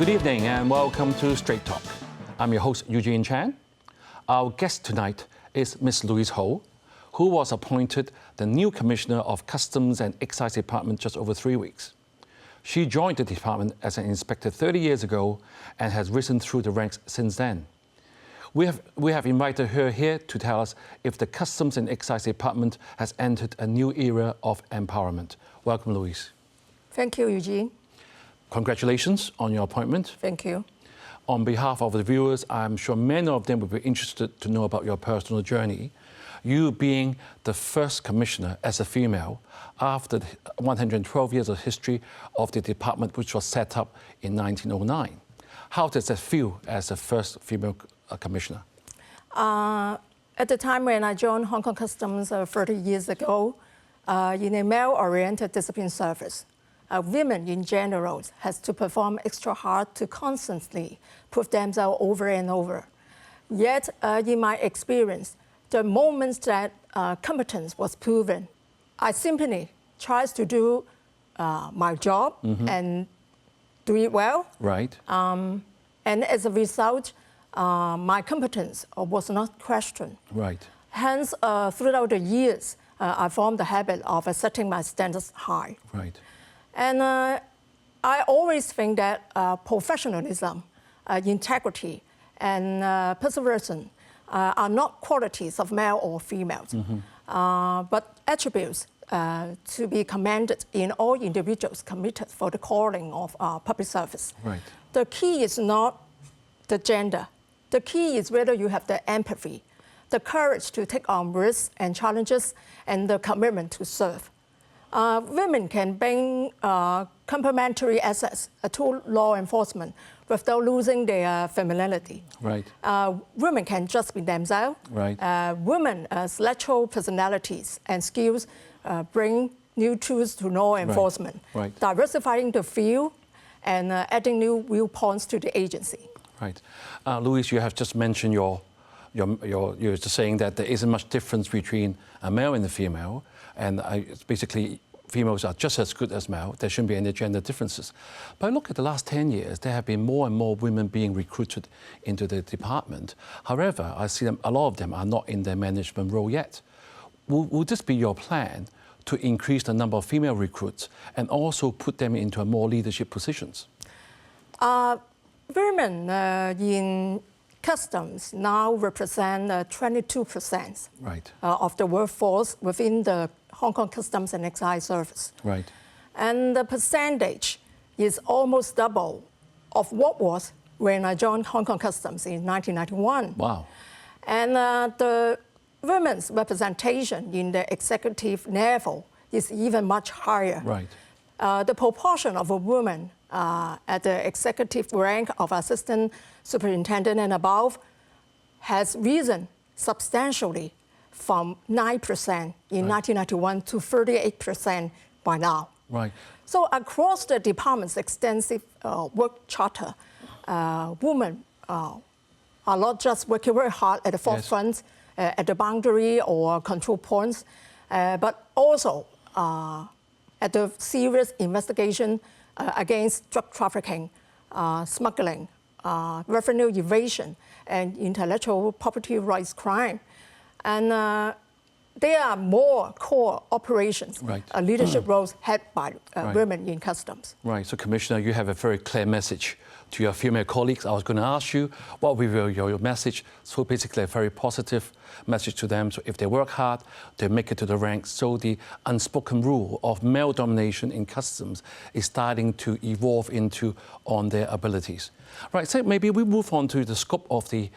Good evening and welcome to Straight Talk. I'm your host, Eugene Chan. Our guest tonight is Ms. Louise Ho, who was appointed the new Commissioner of Customs and Excise Department just over 3 weeks. She joined the department as an inspector 30 years ago and has risen through the ranks since then. We have invited her here to tell us if the Customs and Excise Department has entered a new era of empowerment. Welcome, Louise. Thank you, Eugene. Congratulations on your appointment. Thank you. On behalf of the viewers, I'm sure many of them will be interested to know about your personal journey. You being the first commissioner as a female after 112 years of history of the department, which was set up in 1909. How does that feel as the first female commissioner? At the time when I joined Hong Kong Customs 30 years ago, in a male-oriented discipline service, women in general has to perform extra hard to constantly prove themselves over and over. Yet, in my experience, the moments that competence was proven, I simply tried to do my job and do it well. Right. And as a result, my competence was not questioned. Right. Hence, throughout the years, I formed the habit of setting my standards high. Right. And I always think that professionalism, integrity, and perseverance are not qualities of male or females, but attributes to be commended in all individuals committed for the calling of public service. Right. The key is not the gender. The key is whether you have the empathy, the courage to take on risks and challenges, and the commitment to serve. Women can bring complementary assets to law enforcement without losing their femininity. Right. Women can just be themselves. Right. Women's natural personalities and skills bring new tools to law enforcement, Right. diversifying the field and adding new viewpoints to the agency. Right. Louise, you have just mentioned you're just saying that there isn't much difference between a male and a female, and it's basically females are just as good as male. There shouldn't be any gender differences. But look at the last 10 years, there have been more and more women being recruited into the department. However, I see a lot of them are not in their management role yet. Will this be your plan to increase the number of female recruits and also put them into more leadership positions? Women in customs now represent 22% Right. Of the workforce within the Hong Kong Customs and Excise Service. Right. And the percentage is almost double of what was when I joined Hong Kong Customs in 1991. Wow. And the women's representation in the executive level is even much higher. Right. The proportion of a woman at the executive rank of assistant superintendent and above has risen substantially from 9% in 1991 to 38% by now. Right. So across the department's extensive work charter, women are not just working very hard at the forefront, at the boundary or control points, but also at the serious investigation against drug trafficking, smuggling, revenue evasion, and intellectual property rights crime. And there are more core operations, Right. Leadership roles held by women in customs. Right. So, Commissioner, you have a very clear message to your female colleagues. I was going to ask you what will be your message. So basically a very positive message to them. So if they work hard, they make it to the ranks. So the unspoken rule of male domination in customs is starting to evolve into on their abilities. Right, so maybe we move on to the scope of the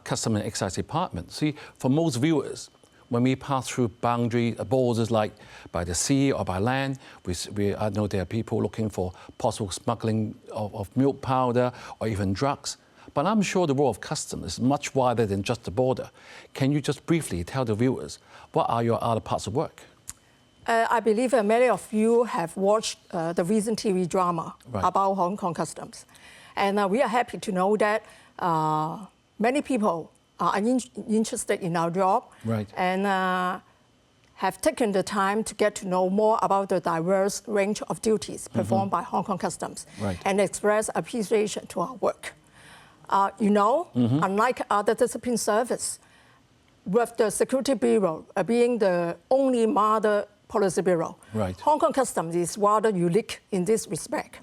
Customs and Excise Department. See, for most viewers, when we pass through boundary borders like by the sea or by land, I know there are people looking for possible smuggling of milk powder or even drugs. But I'm sure the role of customs is much wider than just the border. Can you just briefly tell the viewers what are your other parts of work? I believe many of you have watched the recent TV drama about Hong Kong Customs. And we are happy to know that many people are interested in our job and have taken the time to get to know more about the diverse range of duties performed by Hong Kong Customs and express appreciation to our work. Unlike other discipline service, with the Security Bureau being the only mother policy bureau, Hong Kong Customs is rather unique in this respect,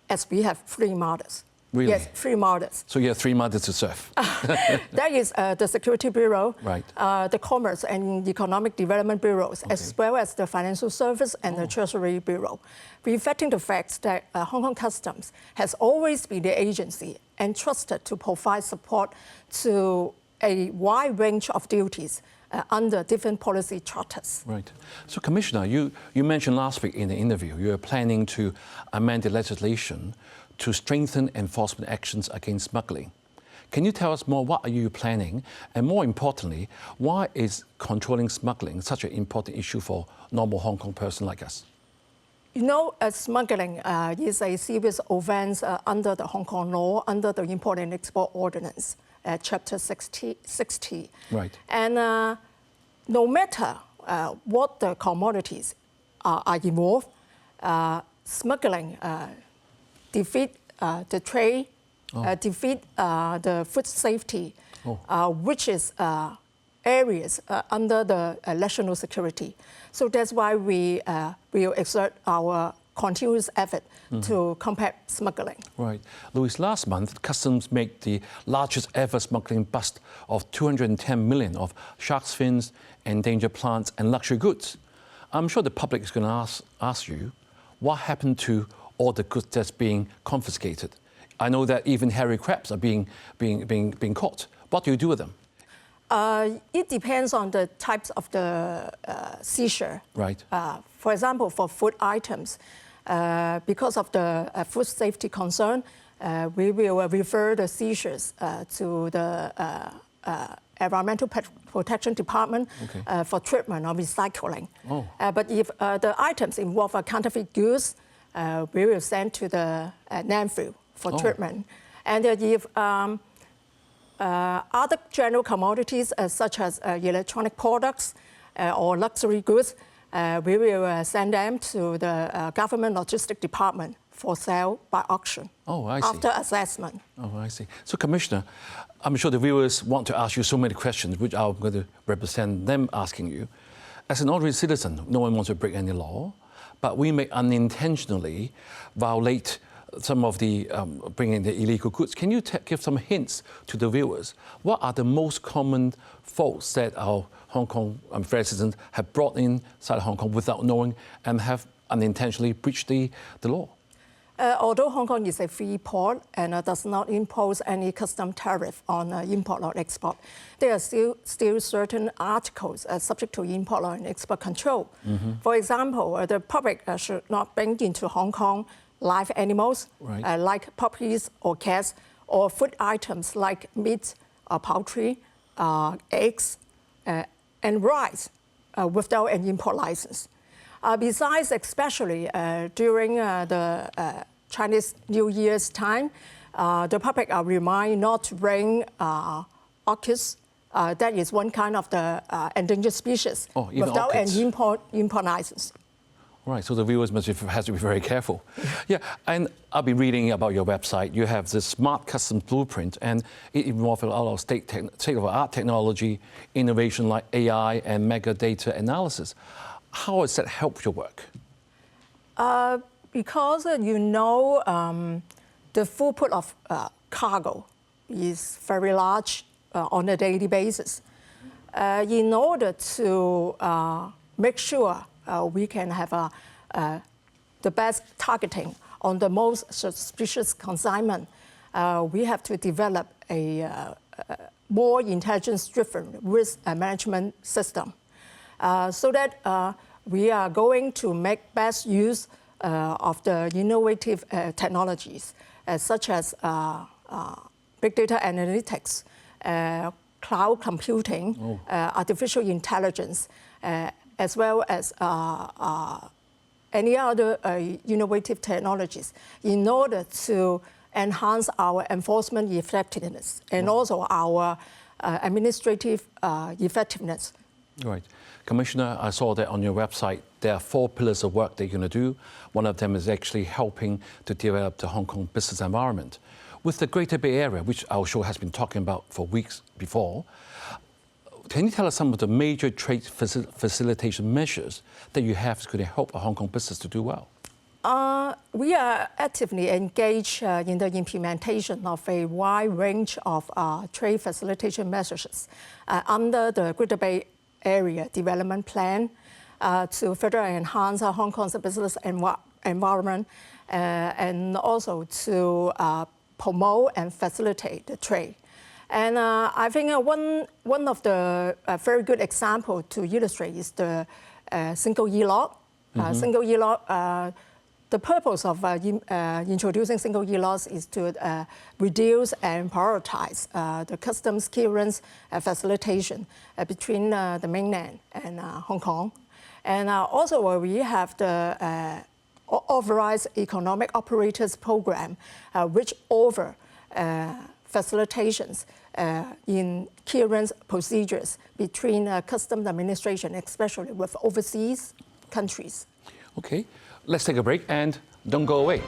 as we have 3 mothers. Really? Yes, 3 mothers. So you have 3 mothers to serve. That is the Security Bureau, the Commerce and Economic Development Bureaus, as well as the Financial Service and the Treasury Bureau, reflecting the fact that Hong Kong Customs has always been the agency entrusted to provide support to a wide range of duties under different policy charters. Right. So, Commissioner, you mentioned last week in the interview you are planning to amend the legislation to strengthen enforcement actions against smuggling. Can you tell us more, what are you planning? And more importantly, why is controlling smuggling such an important issue for normal Hong Kong person like us? Smuggling is a serious offence under the Hong Kong law, under the Import and Export Ordinance, Chapter 60. Right. And no matter what the commodities are involved, smuggling defeat the trade, defeat the food safety, which is areas under the national security. So that's why we will exert our continuous effort to combat smuggling. Right. Louis, last month, Customs made the largest ever smuggling bust of 210 million of shark's fins, endangered plants and luxury goods. I'm sure the public is going to ask you, what happened to all the goods that's being confiscated? I know that even hairy crabs are being caught. What do you do with them? It depends on the types of the seizure. Right. For example, for food items, because of the food safety concern, we will refer the seizures to the Environmental Protection Department for treatment or recycling. But if the items involve counterfeit goods, we will send to the landfill for treatment. And if other general commodities such as electronic products or luxury goods, we will send them to the Government Logistics Department for sale by auction. I see. After assessment. I see. So, Commissioner, I'm sure the viewers want to ask you so many questions, which I'm going to represent them asking you. As an ordinary citizen, no one wants to break any law, but we may unintentionally violate some of the bringing the illegal goods. Can you give some hints to the viewers? What are the most common faults that our Hong Kong citizens have brought inside Hong Kong without knowing and have unintentionally breached the law? Although Hong Kong is a free port and does not impose any custom tariff on import or export, there are still certain articles subject to import or export control. For example, the public should not bring into Hong Kong live animals like puppies or cats, or food items like meat or poultry, eggs, and rice without an import license. Besides, especially during the Chinese New Year's time, the public are reminded not to bring orchids. That is one kind of the endangered species without an import license. Right, so the viewers have to be very careful. And I've been reading about your website. You have this smart customs blueprint, and it involves a lot of state-of-the-art technology, innovation like AI and mega data analysis. How has that helped your work? Because the throughput of cargo is very large on a daily basis. In order to make sure we can have the best targeting on the most suspicious consignment, we have to develop a more intelligence-driven risk management system so that we are going to make best use of the innovative technologies such as big data analytics, cloud computing, artificial intelligence, as well as any other innovative technologies in order to enhance our enforcement effectiveness and also our administrative effectiveness Right. Commissioner, I saw that on your website, there are 4 pillars of work that you're going to do. One of them is actually helping to develop the Hong Kong business environment. With the Greater Bay Area, which our show has been talking about for weeks before, can you tell us some of the major trade facilitation measures that you have to help a Hong Kong business to do well? We are actively engaged in the implementation of a wide range of trade facilitation measures under the Greater Bay Area Development Plan to further enhance Hong Kong's business environment and also to promote and facilitate the trade. And I think one of the very good example to illustrate is the single e-lot. Single e-lot. The purpose of introducing single e-laws is to reduce and prioritize the customs clearance facilitation between the mainland and Hong Kong. And also we have the Authorized Economic Operators Program, which offer facilitations in clearance procedures between customs administration, especially with overseas countries. Okay. Let's take a break and don't go away.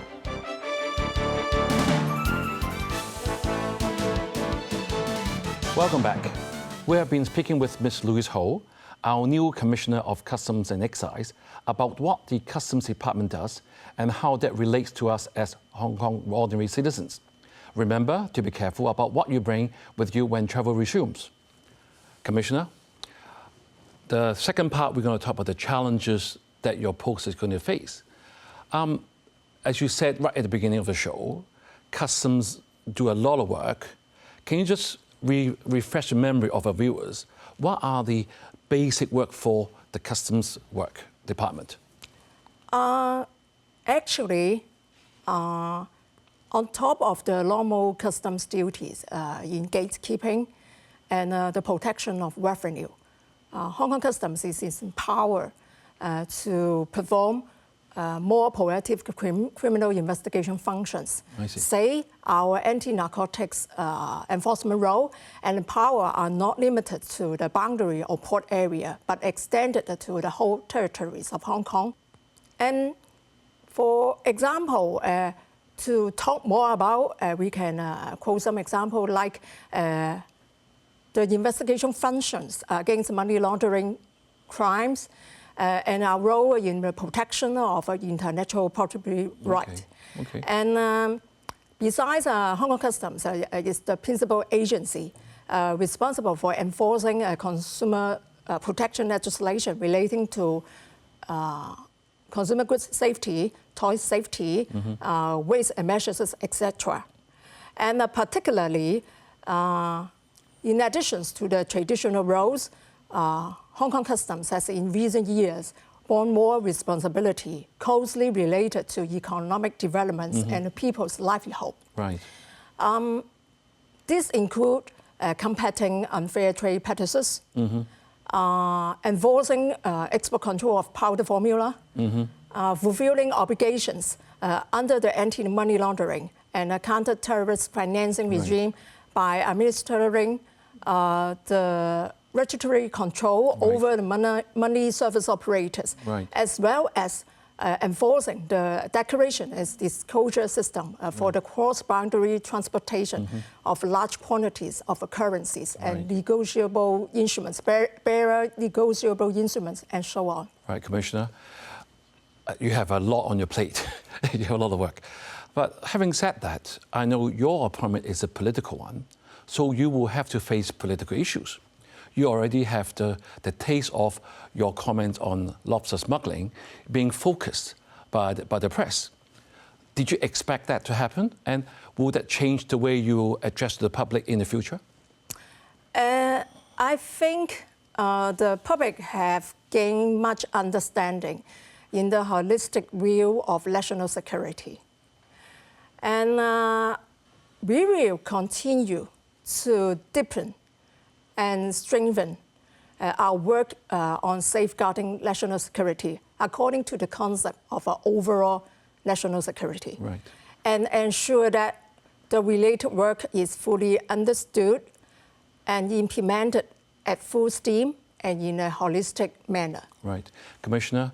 Welcome back. We have been speaking with Ms. Louise Ho, our new Commissioner of Customs and Excise, about what the Customs Department does and how that relates to us as Hong Kong ordinary citizens. Remember to be careful about what you bring with you when travel resumes. Commissioner, the second part, we're going to talk about the challenges that your post is going to face. As you said right at the beginning of the show, customs do a lot of work. Can you just refresh the memory of our viewers? What are the basic work for the customs work department? Actually, on top of the normal customs duties in gatekeeping and the protection of revenue, Hong Kong Customs is empowered to perform more proactive criminal investigation functions. Say our anti-narcotics enforcement role and power are not limited to the boundary or port area, but extended to the whole territories of Hong Kong. And for example, to talk more about, we can quote some example like the investigation functions against money laundering crimes, and our role in the protection of intellectual property right. Okay. And besides, Hong Kong Customs is the principal agency responsible for enforcing consumer protection legislation relating to consumer goods safety, toy safety, waste measures, etc. And particularly, in addition to the traditional roles, Hong Kong Customs has in recent years borne more responsibility closely related to economic developments and people's livelihood. Right. These include combating unfair trade practices, enforcing export control of powder formula, fulfilling obligations under the anti-money laundering and counter-terrorist financing regime by administering the regulatory control over the money service operators, as well as enforcing the declaration and disclosure system for the cross-boundary transportation of large quantities of currencies and negotiable instruments, bearer negotiable instruments, and so on. Right, Commissioner, you have a lot on your plate. You have a lot of work. But having said that, I know your appointment is a political one, so you will have to face political issues. You already have the taste of your comments on lobster smuggling being focused by the press. Did you expect that to happen? And will that change the way you address the public in the future? I think the public have gained much understanding in the holistic view of national security. And we will continue to deepen and strengthen our work on safeguarding national security according to the concept of overall national security. And ensure that the related work is fully understood and implemented at full steam and in a holistic manner. Right. Commissioner,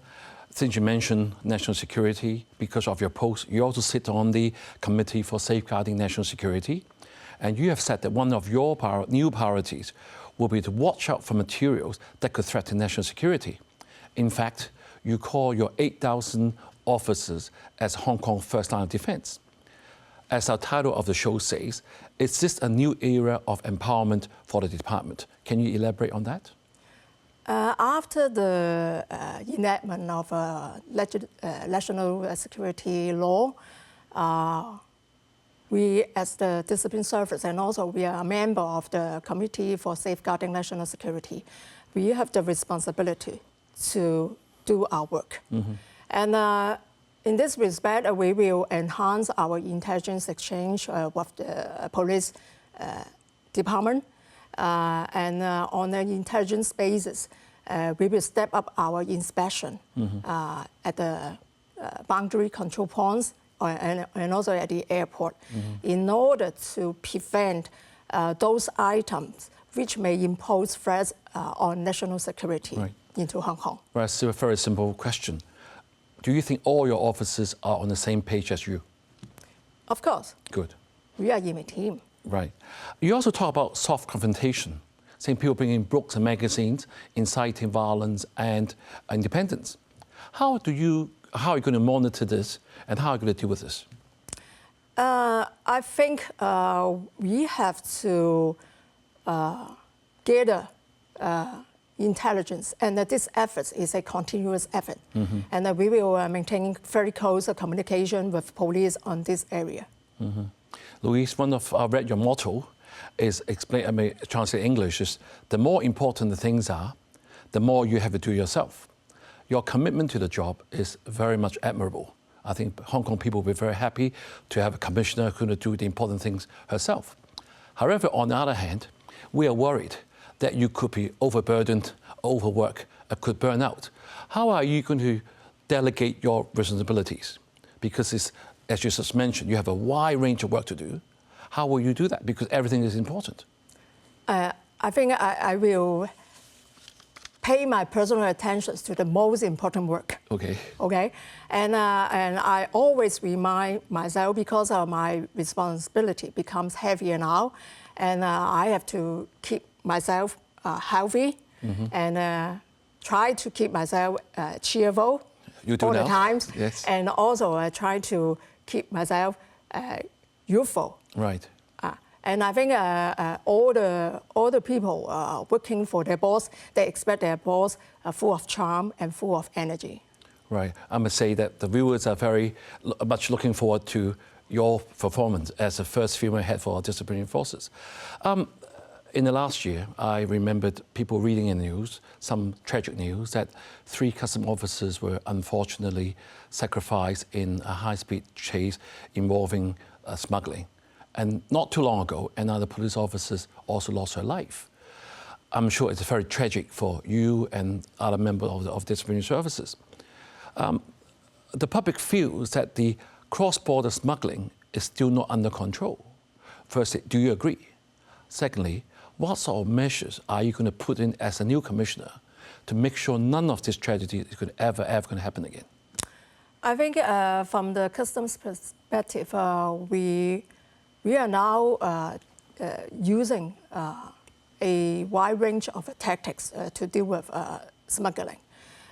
since you mentioned national security, because of your post, you also sit on the Committee for Safeguarding National Security, and you have said that one of your new priorities will be to watch out for materials that could threaten national security. In fact, you call your 8,000 officers as Hong Kong first line of defense. As our title of the show says, is this a new era of empowerment for the department? Can you elaborate on that? After the enactment of national security law, we as the discipline service, and also we are a member of the Committee for Safeguarding National Security, we have the responsibility to do our work. And in this respect, we will enhance our intelligence exchange with the police department. And on an intelligence basis, we will step up our inspection at the boundary control points and also at the airport in order to prevent those items which may impose threats on national security into Hong Kong. Right, so a very simple question. Do you think all your officers are on the same page as you? Of course. Good. We are in a team. Right. You also talk about soft confrontation, saying people bringing books and magazines, inciting violence and independence. How are you going to monitor this, and how are you going to deal with this? I think we have to gather intelligence, and that this effort is a continuous effort. And we will maintain very close communication with police on this area. Louise, I read your motto is translate English is the more important the things are, the more you have to do yourself. Your commitment to the job is very much admirable. I think Hong Kong people will be very happy to have a commissioner who can do the important things herself. However, on the other hand, we are worried that you could be overburdened, overworked, could burn out. How are you going to delegate your responsibilities? Because as you just mentioned, you have a wide range of work to do. How will you do that? Because everything is important. I think I will pay my personal attention to the most important work. Okay. And I always remind myself, because my responsibility becomes heavier now, and I have to keep myself healthy and try to keep myself cheerful all the times. Yes. And also try to keep myself youthful. Right. And I think all the people working for their boss, they expect their boss full of charm and full of energy. Right. I must say that the viewers are very much looking forward to your performance as the first female head for our disciplinary forces. In the last year, I remembered people reading in the news, some tragic news, that 3 customs officers were unfortunately sacrificed in a high-speed chase involving smuggling. And not too long ago, another police officer also lost her life. I'm sure it's very tragic for you and other members of disciplinary services. The public feels that the cross-border smuggling is still not under control. Firstly, do you agree? Secondly, what sort of measures are you going to put in as a new commissioner to make sure none of this tragedy is ever going to happen again? I think from the customs perspective, we are now using a wide range of tactics to deal with smuggling.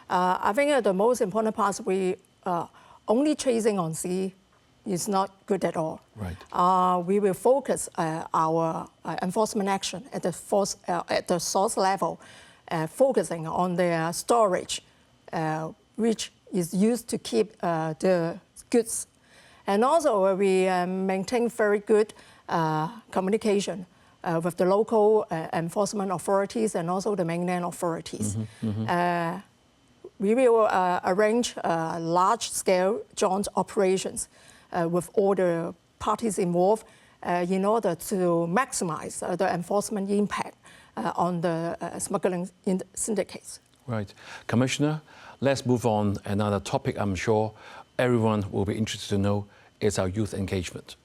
I think the most important part, we only chasing on sea is not good at all. Right. We will focus our enforcement action at the source level, focusing on their storage, which is used to keep the goods. And also we maintain very good communication with the local enforcement authorities and also the mainland authorities. We will arrange large-scale joint operations with all the parties involved in order to maximize the enforcement impact on the smuggling syndicates. Right. Commissioner, let's move on. Another topic I'm sure everyone will be interested to know is our youth engagement.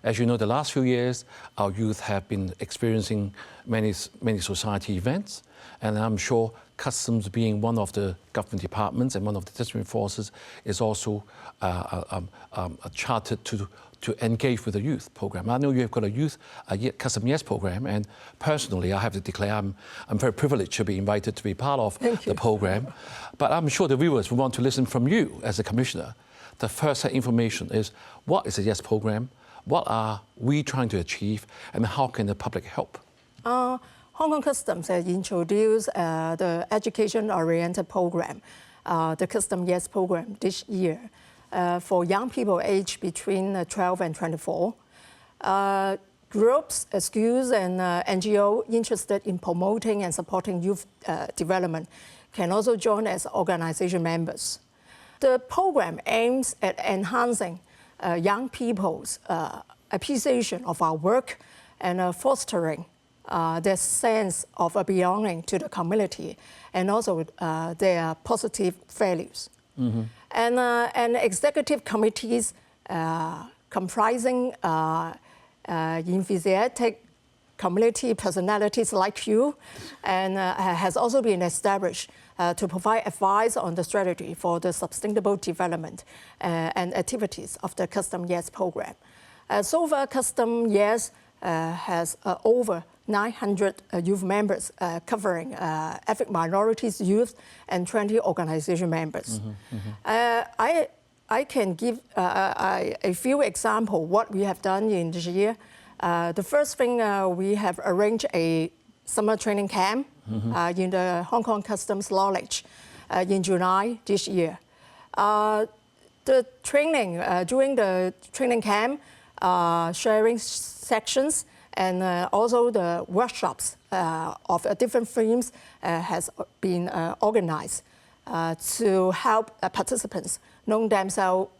As you know, the last few years, our youth have been experiencing many society events. And I'm sure Customs, being one of the government departments and one of the disciplinary forces, is also chartered to engage with the youth program. I know you have got a Custom Yes program, and personally, I have to declare I'm very privileged to be invited to be part of the program. But I'm sure the viewers will want to listen from you as a commissioner. The first information is, what is the Yes program? What are we trying to achieve, and how can the public help? Hong Kong Customs has introduced the education-oriented program, the Custom Yes program, this year for young people aged between 12 and 24. Groups, schools, and NGO interested in promoting and supporting youth development can also join as organization members. The program aims at enhancing young people's appreciation of our work and fostering their sense of belonging to the community, and also their positive values. And executive committees comprising enthusiastic community personalities like you, and has also been established to provide advice on the strategy for the sustainable development and activities of the Custom Yes program. So far, Custom Yes has over 900 youth members covering ethnic minorities, youth, and 20 organization members. I can give a few examples what we have done in this year. The first thing, we have arranged a summer training camp in the Hong Kong Customs Knowledge in July this year. The training, during the training camp, sharing sections and also the workshops of different themes has been organized to help participants know themselves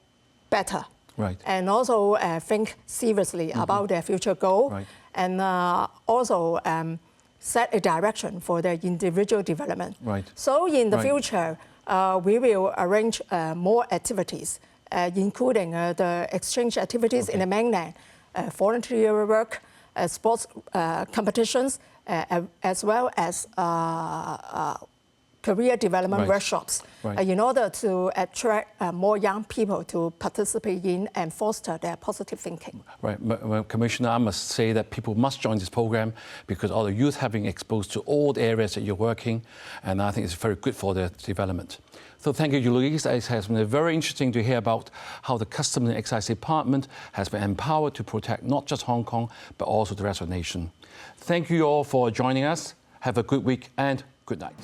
better. Right. And also think seriously about their future goal, and also set a direction for their individual development. Right. So in the future, we will arrange more activities, including the exchange activities in the mainland, volunteer work, sports competitions, as well as career development workshops, in order to attract more young people to participate in and foster their positive thinking. Right, Commissioner, I must say that people must join this program because all the youth have been exposed to all the areas that you're working, and I think it's very good for their development. So thank you, Louise. It has been very interesting to hear about how the Customs and Excise Department has been empowered to protect not just Hong Kong, but also the rest of the nation. Thank you all for joining us. Have a good week and good night.